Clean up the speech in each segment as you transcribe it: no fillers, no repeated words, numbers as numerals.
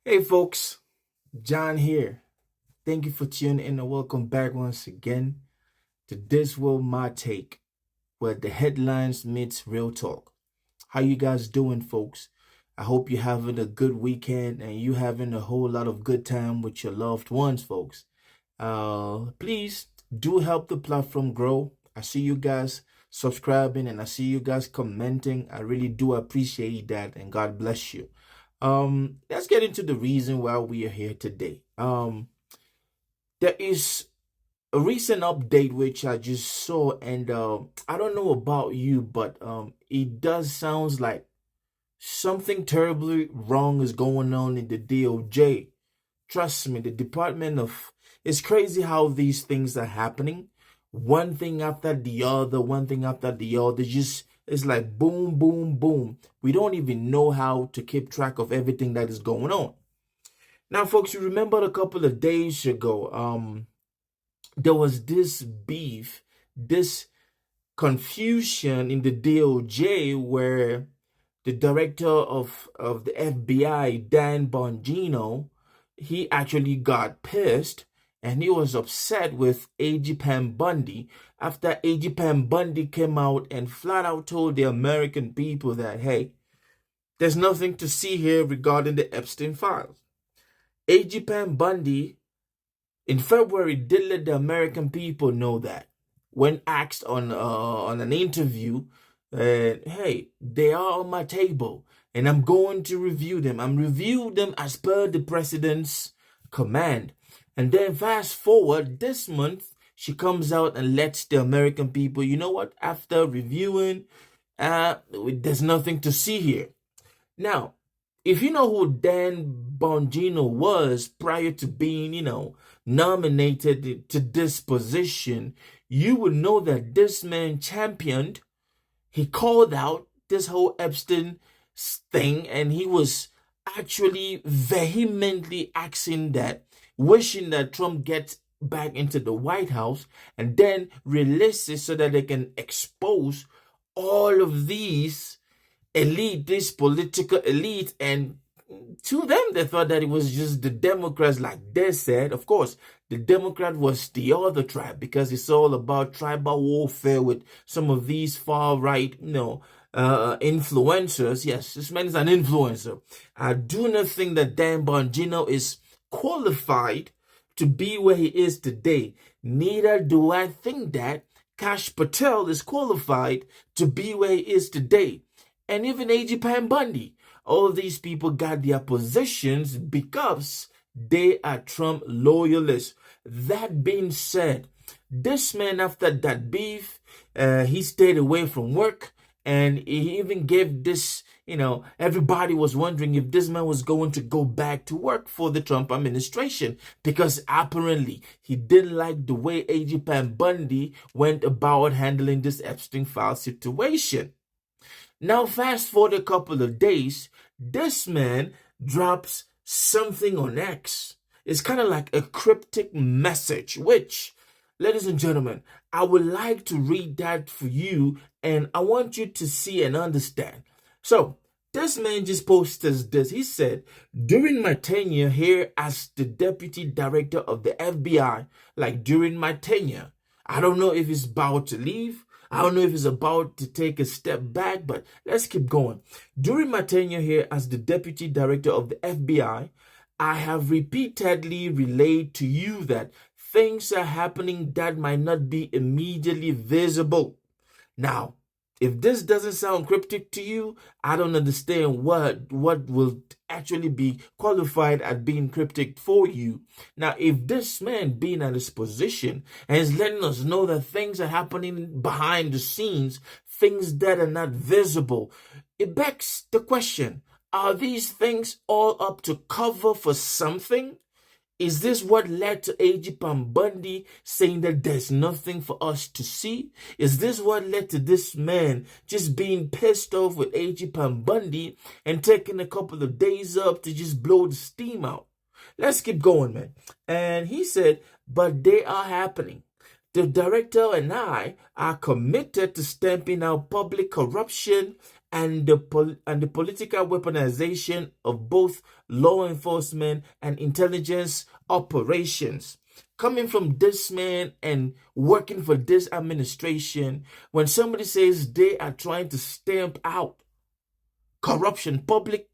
Hey folks, John here. Thank you for tuning in and welcome back once again to This Will My Take, where the headlines meets real talk. How you guys doing, folks? I hope you're having a good weekend and you having a whole lot of good time with your loved ones, folks. Please do help the platform grow. I see you guys subscribing and I see you guys commenting. I really do appreciate that and God bless you. Let's get into the reason why we are here today. There is a recent update which I just saw, and I don't know about you, but it does sounds like something terribly wrong is going on in the DOJ. Trust me, the Department of it's crazy how these things are happening. One thing after the other, one thing after the other. Just it's like boom, boom, boom. We don't even know how to keep track of everything that is going on. Now, folks, you remember a couple of days ago, there was this beef, this confusion in the DOJ where the director of the FBI, Dan Bongino, he actually got pissed and he was upset with A.G. Pam Bundy after A.G. Pam Bundy came out and flat out told the American people that, hey, there's nothing to see here regarding the Epstein files. A.G. Pam Bundy in February did let the American people know that when asked on an interview, hey, they are on my table and I'm going to review them. I'm reviewing them as per the president's command. And then fast forward this month, she comes out and lets the American people, you know what, after reviewing, there's nothing to see here. Now, if you know who Dan Bongino was prior to being, nominated to this position, you would know that this man championed, he called out this whole Epstein thing, and he was actually vehemently asking that, wishing that Trump gets back into the White House and then releases so that they can expose all of these elite, this political elite, and to them they thought that it was just the Democrats, like they said. Of course, the Democrat was the other tribe because it's all about tribal warfare with some of these far right, influencers. Yes, this man is an influencer. I do not think that Dan Bongino is qualified to be where he is today. Neither do I think that Kash Patel is qualified to be where he is today. And even A.G. Pam Bundy. All these people got their positions because they are Trump loyalists. That being said, this man, after that beef, he stayed away from work. And he even gave this, everybody was wondering if this man was going to go back to work for the Trump administration because apparently he didn't like the way A.G. Pam Bundy went about handling this Epstein file situation. Now, fast forward a couple of days, this man drops something on X. It's kind of like a cryptic message, which, ladies and gentlemen, I would like to read that for you, and I want you to see and understand. So, this man just posted this. He said, during my tenure here as the Deputy Director of the FBI, like during my tenure, I don't know if he's about to leave. I don't know if he's about to take a step back, but let's keep going. During my tenure here as the Deputy Director of the FBI, I have repeatedly relayed to you that things are happening that might not be immediately visible. Now, if this doesn't sound cryptic to you, I don't understand what will actually be qualified at being cryptic for you. Now, if this man being at his position and is letting us know that things are happening behind the scenes, things that are not visible, it begs the question, are these things all up to cover for something? Is this what led to A.G. Pam Bundy saying that there's nothing for us to see? Is this what led to this man just being pissed off with A.G. Pam Bundy and taking a couple of days up to just blow the steam out? Let's keep going, man. And he said, but they are happening. The director and I are committed to stamping out public corruption and the political weaponization of both law enforcement and intelligence operations. Coming from this man and working for this administration, when somebody says they are trying to stamp out corruption, public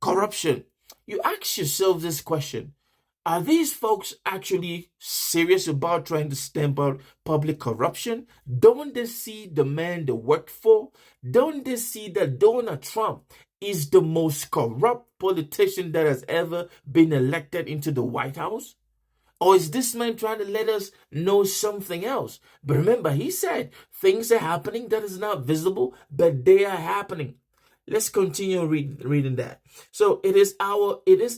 corruption, you ask yourself this question: are these folks actually serious about trying to stamp out public corruption? Don't they see the man they work for? Don't they see that Donald Trump is the most corrupt politician that has ever been elected into the White House? Or is this man trying to let us know something else? But remember, he said things are happening that is not visible, but they are happening. Let's continue reading that. So it is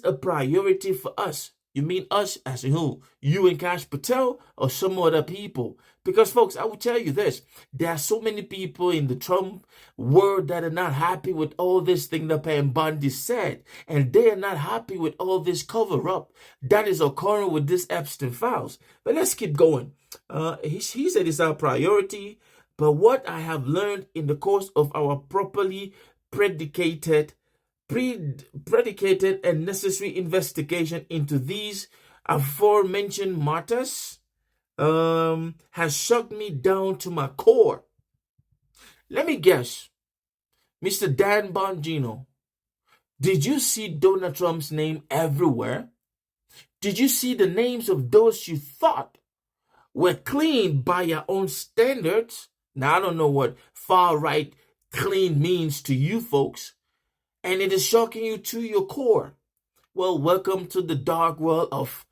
a priority for us. You mean us as in who? You and Kash Patel or some other people? Because folks, I will tell you this. There are so many people in the Trump world that are not happy with all this thing that Pam Bondi said. And they are not happy with all this cover-up that is occurring with this Epstein files. But let's keep going. He said it's our priority. But what I have learned in the course of our properly predicated and necessary investigation into these aforementioned matters has shocked me down to my core. Let me guess, Mr. Dan Bongino, did you see Donald Trump's name everywhere? Did you see the names of those you thought were clean by your own standards? Now, I don't know what far-right clean means to you folks, and it is shocking you to your core. Well, welcome to the dark world of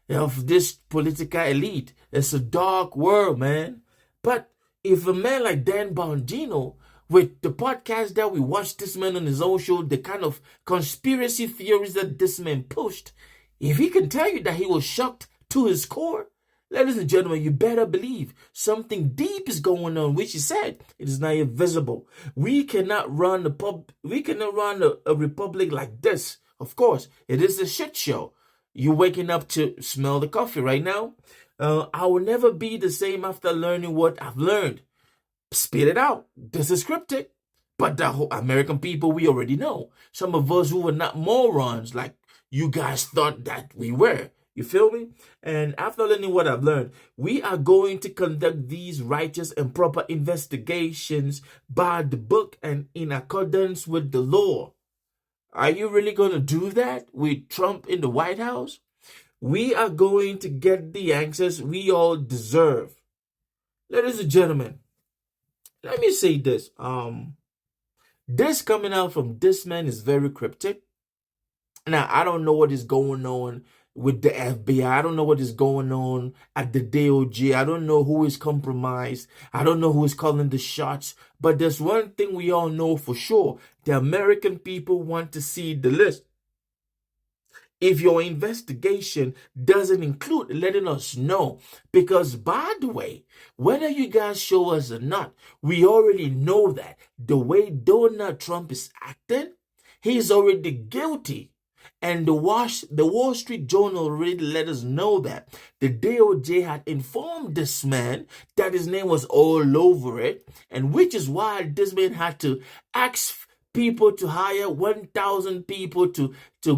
this political elite. It's a dark world, man. But if a man like Dan Bongino, with the podcast that we watched this man on his own show, the kind of conspiracy theories that this man pushed, if he can tell you that he was shocked to his core, ladies and gentlemen, you better believe something deep is going on, which he said it is not yet visible. We cannot run a republic like this. Of course, it is a shit show. You're waking up to smell the coffee right now. I will never be the same after learning what I've learned. Spit it out. This is cryptic. But the whole American people, we already know. Some of us who were not morons like you guys thought that we were. You feel me? And after learning what I've learned, we are going to conduct these righteous and proper investigations by the book and in accordance with the law. Are you really going to do that with Trump in the White House? We are going to get the answers we all deserve. Ladies and gentlemen, let me say this. This coming out from this man is very cryptic. Now, I don't know what is going on with the FBI. I don't know what is going on at the DOJ. I don't know who is compromised. I don't know who is calling the shots. But there's one thing we all know for sure. The American people want to see the list. If your investigation doesn't include letting us know, because by the way, whether you guys show us or not, we already know that the way Donald Trump is acting, he's already guilty. And the Wall Street Journal already let us know that the DOJ had informed this man that his name was all over it, and which is why this man had to ask people to hire 1,000 people to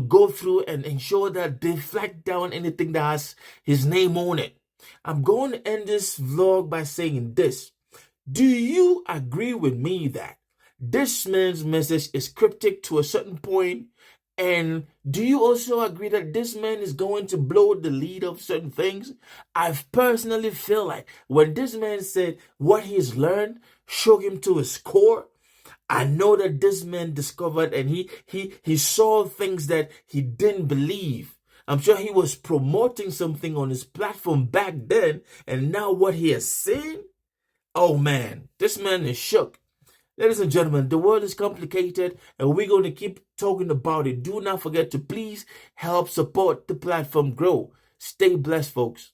go through and ensure that they flag down anything that has his name on it. I'm going to end this vlog by saying this. Do you agree with me that this man's message is cryptic to a certain point? And do you also agree that this man is going to blow the lead of certain things? I personally feel like when this man said what he's learned shook him to his core, I know that this man discovered and he saw things that he didn't believe. I'm sure he was promoting something on his platform back then, and now what he has seen, oh man, this man is shook. Ladies and gentlemen, the world is complicated and we're going to keep talking about it. Do not forget to please help support the platform grow. Stay blessed, folks.